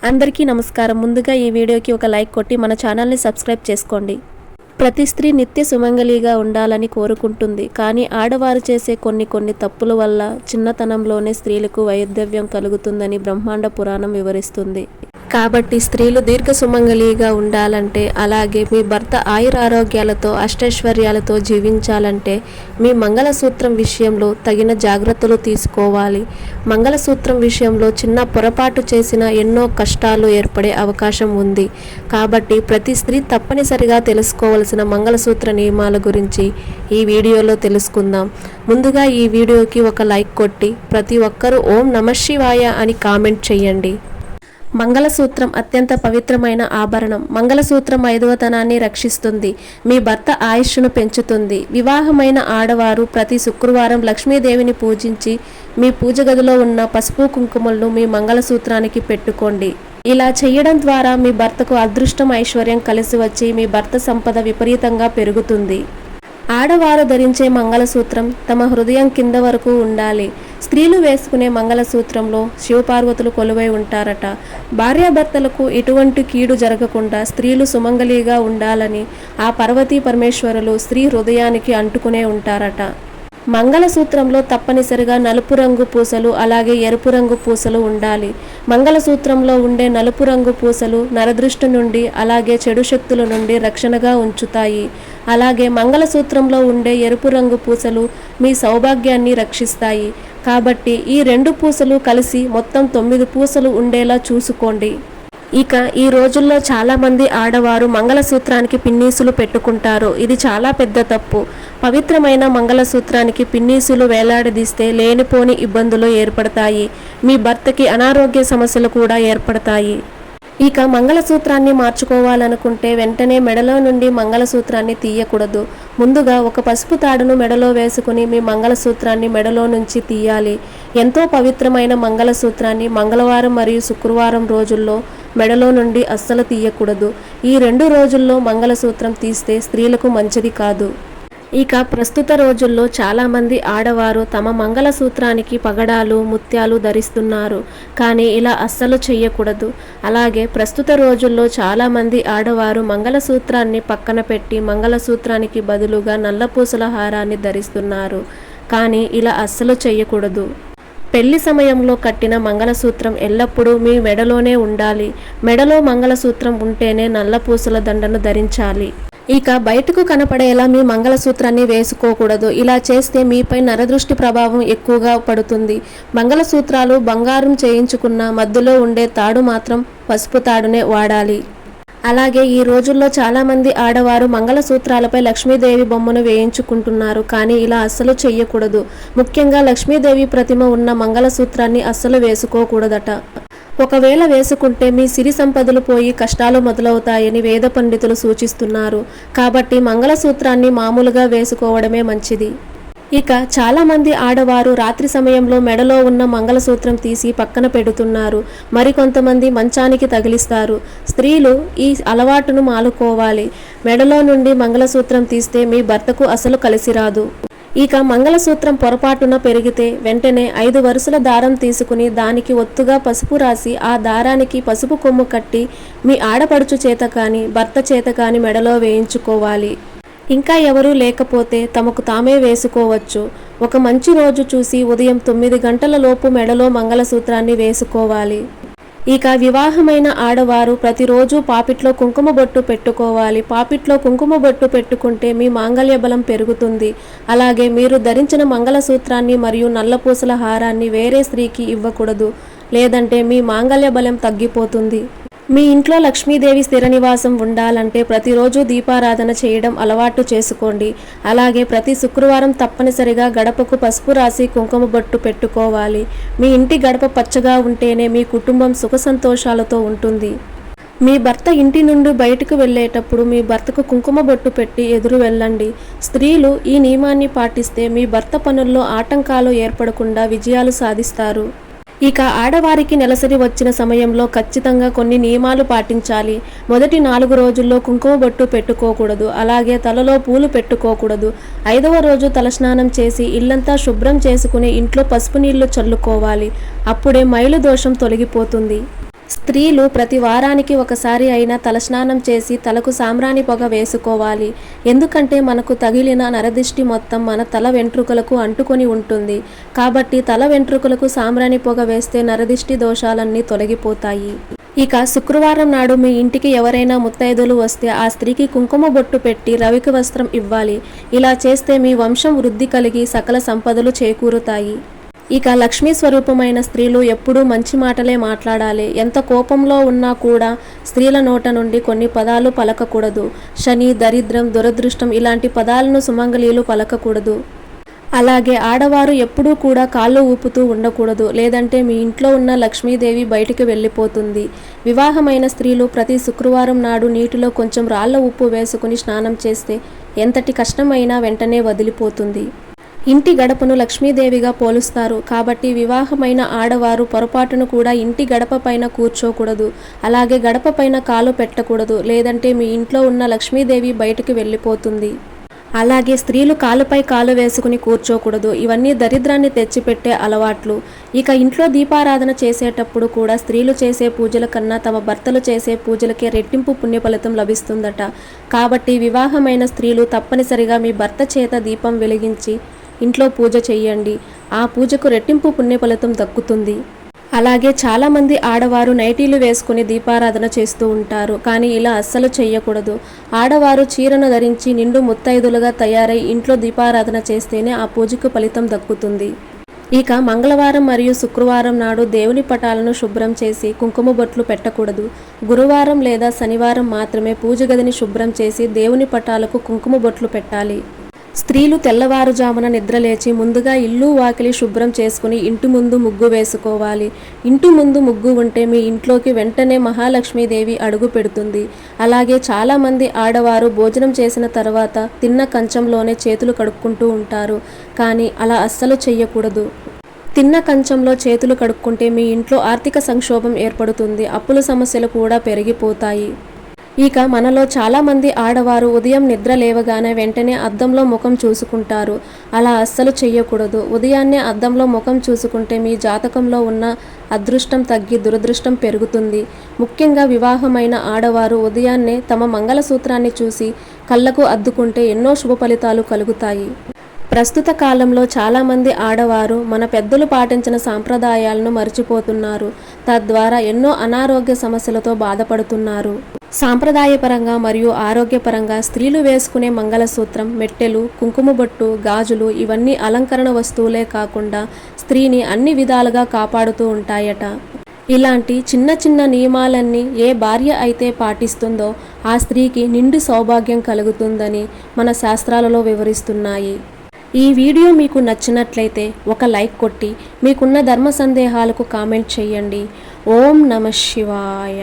అందరికీ నమస్కారం. ముందుగా ఈ వీడియోకి ఒక లైక్ కొట్టి మన ఛానల్ని సబ్స్క్రైబ్ చేసుకోండి. ప్రతి స్త్రీ నిత్య సుమంగళిగా ఉండాలని కోరుకుంటుంది. కానీ ఆడవారు చేసే కొన్ని తప్పుల వల్ల చిన్నతనంలోనే స్త్రీలకు వైధవ్యం కలుగుతుందని బ్రహ్మాండ పురాణం వివరిస్తుంది. కాబట్టి స్త్రీలు దీర్ఘ సుమంగళిగా ఉండాలంటే, అలాగే మీ భర్త ఆయురారోగ్యాలతో అష్టైశ్వర్యాలతో జీవించాలంటే మీ మంగళసూత్రం విషయంలో తగిన జాగ్రత్తలు తీసుకోవాలి. మంగళసూత్రం విషయంలో చిన్న పొరపాటు చేసిన ఎన్నో కష్టాలు ఏర్పడే అవకాశం ఉంది. కాబట్టి ప్రతి స్త్రీ తప్పనిసరిగా తెలుసుకోవలసిన మంగళసూత్ర నియమాల గురించి ఈ వీడియోలో తెలుసుకుందాం. ముందుగా ఈ వీడియోకి ఒక లైక్ కొట్టి ప్రతి ఒక్కరూ ఓం నమఃశివాయ అని కామెంట్ చేయండి. మంగళసూత్రం అత్యంత పవిత్రమైన ఆభరణం. మంగళసూత్రం ఐదవతనాన్ని రక్షిస్తుంది. మీ భర్త ఆయుష్ను పెంచుతుంది. వివాహమైన ఆడవారు ప్రతి శుక్రవారం లక్ష్మీదేవిని పూజించి మీ పూజ గదిలో ఉన్న పసుపు కుంకుమలను మీ మంగళసూత్రానికి పెట్టుకోండి. ఇలా చేయడం ద్వారా మీ భర్తకు అదృష్టం ఐశ్వర్యం కలిసి వచ్చి మీ భర్త సంపద విపరీతంగా పెరుగుతుంది. ఆడవారు ధరించే మంగళసూత్రం తమ హృదయం కింద వరకు ఉండాలి. స్త్రీలు వేసుకునే మంగళసూత్రంలో శివపార్వతులు కొలువై ఉంటారట. భార్యాభర్తలకు ఎటువంటి కీడు జరగకుండా స్త్రీలు సుమంగళిగా ఉండాలని ఆ పార్వతీ పరమేశ్వరులు స్త్రీ హృదయానికి అంటుకునే ఉంటారట. మంగళసూత్రంలో తప్పనిసరిగా నలుపు రంగు పూసలు అలాగే ఎరుపు రంగు పూసలు ఉండాలి. మంగళసూత్రంలో ఉండే నలుపు రంగు పూసలు నరదృష్టి నుండి అలాగే చెడు శక్తుల నుండి రక్షణగా ఉంచుతాయి. అలాగే మంగళసూత్రంలో ఉండే ఎరుపు రంగు పూసలు మీ సౌభాగ్యాన్ని రక్షిస్తాయి. కాబట్టి ఈ రెండు పూసలు కలిసి మొత్తం 9 పూసలు ఉండేలా చూసుకోండి. ఇక ఈ రోజుల్లో చాలామంది ఆడవారు మంగళసూత్రానికి పిన్నీసులు పెట్టుకుంటారు. ఇది చాలా పెద్ద తప్పు. పవిత్రమైన మంగళసూత్రానికి పిన్నీసులు వేలాడదీస్తే లేనిపోని ఇబ్బందులు ఏర్పడతాయి. మీ భర్తకి అనారోగ్య సమస్యలు కూడా ఏర్పడతాయి. ఇక మంగళసూత్రాన్ని మార్చుకోవాలనుకుంటే వెంటనే మెడలో నుండి మంగళసూత్రాన్ని తీయకూడదు. ముందుగా ఒక పసుపు తాడును మెడలో వేసుకుని మీ మంగళసూత్రాన్ని మెడలో నుంచి తీయాలి. ఎంతో పవిత్రమైన మంగళసూత్రాన్ని మంగళవారం మరియు శుక్రవారం రోజుల్లో మెడలో నుండి అస్సలు తీయకూడదు. ఈ 2 రోజుల్లో మంగళసూత్రం తీస్తే స్త్రీలకు మంచిది కాదు. ఇక ప్రస్తుత రోజుల్లో చాలామంది ఆడవారు తమ మంగళసూత్రానికి పగడాలు ముత్యాలు ధరిస్తున్నారు. కానీ ఇలా అస్సలు చెయ్యకూడదు. అలాగే ప్రస్తుత రోజుల్లో చాలామంది ఆడవారు మంగళసూత్రాన్ని పక్కన పెట్టి మంగళసూత్రానికి బదులుగా నల్లపూసల హారాన్ని ధరిస్తున్నారు. కానీ ఇలా అస్సలు చెయ్యకూడదు. పెళ్లి సమయంలో కట్టిన మంగళసూత్రం ఎల్లప్పుడూ మీ మెడలోనే ఉండాలి. మెడలో మంగళసూత్రం ఉంటేనే నల్లపూసల దండను ధరించాలి. ఇక బయటకు కనపడేలా మీ మంగళసూత్రాన్ని వేసుకోకూడదు. ఇలా చేస్తే మీపై నరదృష్టి ప్రభావం ఎక్కువగా పడుతుంది. మంగళసూత్రాలు బంగారం చేయించుకున్న మధ్యలో ఉండే తాడు మాత్రం పసుపు తాడునే వాడాలి. అలాగే ఈ రోజుల్లో చాలామంది ఆడవారు మంగళసూత్రాలపై లక్ష్మీదేవి బొమ్మను వేయించుకుంటున్నారు. కానీ ఇలా అస్సలు చెయ్యకూడదు. ముఖ్యంగా లక్ష్మీదేవి ప్రతిమ ఉన్న మంగళసూత్రాన్ని అస్సలు వేసుకోకూడదట. ఒకవేళ వేసుకుంటే మీ సిరి సంపదలు పోయి కష్టాలు మొదలవుతాయని వేద పండితులు సూచిస్తున్నారు. కాబట్టి మంగళసూత్రాన్ని మామూలుగా వేసుకోవడమే మంచిది. ఇక చాలామంది ఆడవారు రాత్రి సమయంలో మెడలో ఉన్న మంగళసూత్రం తీసి పక్కన పెడుతున్నారు. మరికొంతమంది మంచానికి తగిలిస్తారు. స్త్రీలు ఈ అలవాటును మానుకోవాలి. మెడలో నుండి మంగళసూత్రం తీస్తే మీ భర్తకు అసలు కలిసిరాదు. ఇక మంగళసూత్రం పొరపాటున పెరిగితే వెంటనే 5 వరుసల దారం తీసుకుని దానికి ఒత్తుగా పసుపు రాసి ఆ దారానికి పసుపు కొమ్ము కట్టి మీ ఆడపడుచు చేత కానీ భర్త చేత కానీ మెడలో వేయించుకోవాలి. ఇంకా ఎవరూ లేకపోతే తమకు తామే వేసుకోవచ్చు. ఒక మంచి రోజు చూసి ఉదయం 9 గంటల లోపు మెడలో మంగళసూత్రాన్ని వేసుకోవాలి. ఇక వివాహమైన ఆడవారు ప్రతిరోజు పాపిట్లో కుంకుమ బొట్టు పెట్టుకోవాలి. పాపిట్లో కుంకుమ బొట్టు పెట్టుకుంటే మీ మాంగళ్య బలం పెరుగుతుంది. అలాగే మీరు ధరించిన మంగళసూత్రాన్ని మరియు నల్లపూసల హారాన్ని వేరే స్త్రీకి ఇవ్వకూడదు. లేదంటే మీ మాంగళ్య బలం తగ్గిపోతుంది. మీ ఇంట్లో లక్ష్మీదేవి స్థిర నివాసం ఉండాలంటే ప్రతిరోజు దీపారాధన చేయడం అలవాటు చేసుకోండి. అలాగే ప్రతి శుక్రవారం తప్పనిసరిగా గడపకు పసుపు రాసి కుంకుమ బొట్టు పెట్టుకోవాలి. మీ ఇంటి గడప పచ్చగా ఉంటేనే మీ కుటుంబం సుఖ సంతోషాలతో ఉంటుంది. మీ భర్త ఇంటి నుండి బయటకు వెళ్ళేటప్పుడు మీ భర్తకు కుంకుమ బొట్టు పెట్టి ఎదురు వెళ్ళండి. స్త్రీలు ఈ నియమాన్ని పాటిస్తే మీ భర్త పనుల్లో ఆటంకాలు ఏర్పడకుండా విజయాలు సాధిస్తారు. ఇక ఆడవారికి నెలసరి వచ్చిన సమయంలో ఖచ్చితంగా కొన్ని నియమాలు పాటించాలి. మొదటి 4 రోజుల్లో కుంకుమ బొట్టు పెట్టుకోకూడదు. అలాగే తలలో పూలు పెట్టుకోకూడదు. 5వ రోజు తలస్నానం చేసి ఇల్లంతా శుభ్రం చేసుకుని ఇంట్లో పసుపు నీళ్లు చల్లుకోవాలి. అప్పుడే మైలు దోషం తొలగిపోతుంది. స్త్రీలు ప్రతి వారానికి ఒకసారి అయినా తలస్నానం చేసి తలకు సాంబ్రాణి పొగ వేసుకోవాలి. ఎందుకంటే మనకు తగిలిన నరదిష్టి మొత్తం మన తల వెంట్రుకలకు అంటుకొని ఉంటుంది. కాబట్టి తల వెంట్రుకలకు సాంబ్రాణి పొగ వేస్తే నరదిష్టి దోషాలన్నీ తొలగిపోతాయి. ఇక శుక్రవారం నాడు మీ ఇంటికి ఎవరైనా ముత్తైదులు వస్తే ఆ స్త్రీకి కుంకుమ బొట్టు పెట్టి రవిక వస్త్రం ఇవ్వాలి. ఇలా చేస్తే మీ వంశం వృద్ధి కలిగి సకల సంపదలు చేకూరుతాయి. ఇక లక్ష్మీ స్వరూపమైన స్త్రీలు ఎప్పుడూ మంచి మాటలే మాట్లాడాలి. ఎంత కోపంలో ఉన్నా కూడా స్త్రీల నోట నుండి కొన్ని పదాలు పలకకూడదు. శని, దరిద్రం, దురదృష్టం ఇలాంటి పదాలను సుమంగళీలు పలకకూడదు. అలాగే ఆడవారు ఎప్పుడూ కూడా కాళ్ళు ఊపుతూ ఉండకూడదు. లేదంటే మీ ఇంట్లో ఉన్న లక్ష్మీదేవి బయటికి వెళ్ళిపోతుంది. వివాహమైన స్త్రీలు ప్రతి శుక్రవారం నాడు నీటిలో కొంచెం రాళ్ల ఉప్పు వేసుకుని స్నానం చేస్తే ఎంతటి కష్టమైనా వెంటనే వదిలిపోతుంది. ఇంటి గడపను లక్ష్మీదేవిగా పోలుస్తారు. కాబట్టి వివాహమైన ఆడవారు పొరపాటును కూడా ఇంటి గడప పైన కూర్చోకూడదు. అలాగే గడప పైన కాలు పెట్టకూడదు. లేదంటే మీ ఇంట్లో ఉన్న లక్ష్మీదేవి బయటికి వెళ్ళిపోతుంది. అలాగే స్త్రీలు కాలుపై కాలు వేసుకుని కూర్చోకూడదు. ఇవన్నీ దరిద్రాన్ని తెచ్చిపెట్టే అలవాట్లు. ఇక ఇంట్లో దీపారాధన చేసేటప్పుడు కూడా స్త్రీలు చేసే పూజల కన్నా తమ భర్తలు చేసే పూజలకే రెట్టింపు పుణ్యఫలితం లభిస్తుందట. కాబట్టి వివాహమైన స్త్రీలు తప్పనిసరిగా మీ భర్త చేత దీపం వెలిగించి ఇంట్లో పూజ చేయండి. ఆ పూజకు రెట్టింపు పుణ్యఫలితం దక్కుతుంది. అలాగే చాలామంది ఆడవారు నైటీలు వేసుకుని దీపారాధన చేస్తూ ఉంటారు. కానీ ఇలా అస్సలు చెయ్యకూడదు. ఆడవారు చీరను ధరించి నిండు ముత్తైదులుగా తయారై ఇంట్లో దీపారాధన చేస్తేనే ఆ పూజకు ఫలితం దక్కుతుంది. ఇక మంగళవారం మరియు శుక్రవారం నాడు దేవుని పటాలను శుభ్రం చేసి కుంకుమ బొట్లు పెట్టకూడదు. గురువారం లేదా శనివారం మాత్రమే పూజ గదిని శుభ్రం చేసి దేవుని పటాలకు కుంకుమ బొట్లు పెట్టాలి. స్త్రీలు తెల్లవారుజామున నిద్రలేచి ముందుగా ఇల్లు వాకిలి శుభ్రం చేసుకుని ఇంటి ముందు ముగ్గు వేసుకోవాలి. ఇంటి ముందు ముగ్గు ఉంటే మీ ఇంట్లోకి వెంటనే మహాలక్ష్మీదేవి అడుగు పెడుతుంది. అలాగే చాలామంది ఆడవారు భోజనం చేసిన తర్వాత తిన్న కంచంలోనే చేతులు కడుక్కుంటూ ఉంటారు. కానీ అలా అస్సలు చెయ్యకూడదు. తిన్న కంచంలో చేతులు కడుక్కుంటే మీ ఇంట్లో ఆర్థిక సంక్షోభం ఏర్పడుతుంది. అప్పుల సమస్యలు కూడా పెరిగిపోతాయి. ఇక మనలో చాలామంది ఆడవారు ఉదయం నిద్ర లేవగానే వెంటనే అద్దంలో ముఖం చూసుకుంటారు. అలా అస్సలు చెయ్యకూడదు. ఉదయాన్నే అద్దంలో ముఖం చూసుకుంటే మీ జాతకంలో ఉన్న అదృష్టం తగ్గి దురదృష్టం పెరుగుతుంది. ముఖ్యంగా వివాహమైన ఆడవారు ఉదయాన్నే తమ మంగళసూత్రాన్ని చూసి కళ్ళకు అద్దుకుంటే ఎన్నో శుభ ఫలితాలు కలుగుతాయి. ప్రస్తుత కాలంలో చాలామంది ఆడవారు మన పెద్దలు పాటించిన సాంప్రదాయాలను మర్చిపోతున్నారు. తద్వారా ఎన్నో అనారోగ్య సమస్యలతో బాధపడుతున్నారు. సాంప్రదాయపరంగా మరియు ఆరోగ్యపరంగా స్త్రీలు వేసుకునే మంగళసూత్రం, మెట్టెలు, కుంకుమ బొట్టు, గాజులు ఇవన్నీ అలంకరణ వస్తువులే కాకుండా స్త్రీని అన్ని విధాలుగా కాపాడుతూ ఉంటాయట. ఇలాంటి చిన్న చిన్న నియమాలన్నీ ఏ భార్య అయితే పాటిస్తుందో ఆ స్త్రీకి నిండు సౌభాగ్యం కలుగుతుందని మన శాస్త్రాలలో వివరిస్తున్నాయి. ఈ వీడియో మీకు నచ్చినట్లయితే ఒక లైక్ కొట్టి మీకున్న ధర్మ సందేహాలకు కామెంట్ చేయండి. ఓం నమః శివాయ.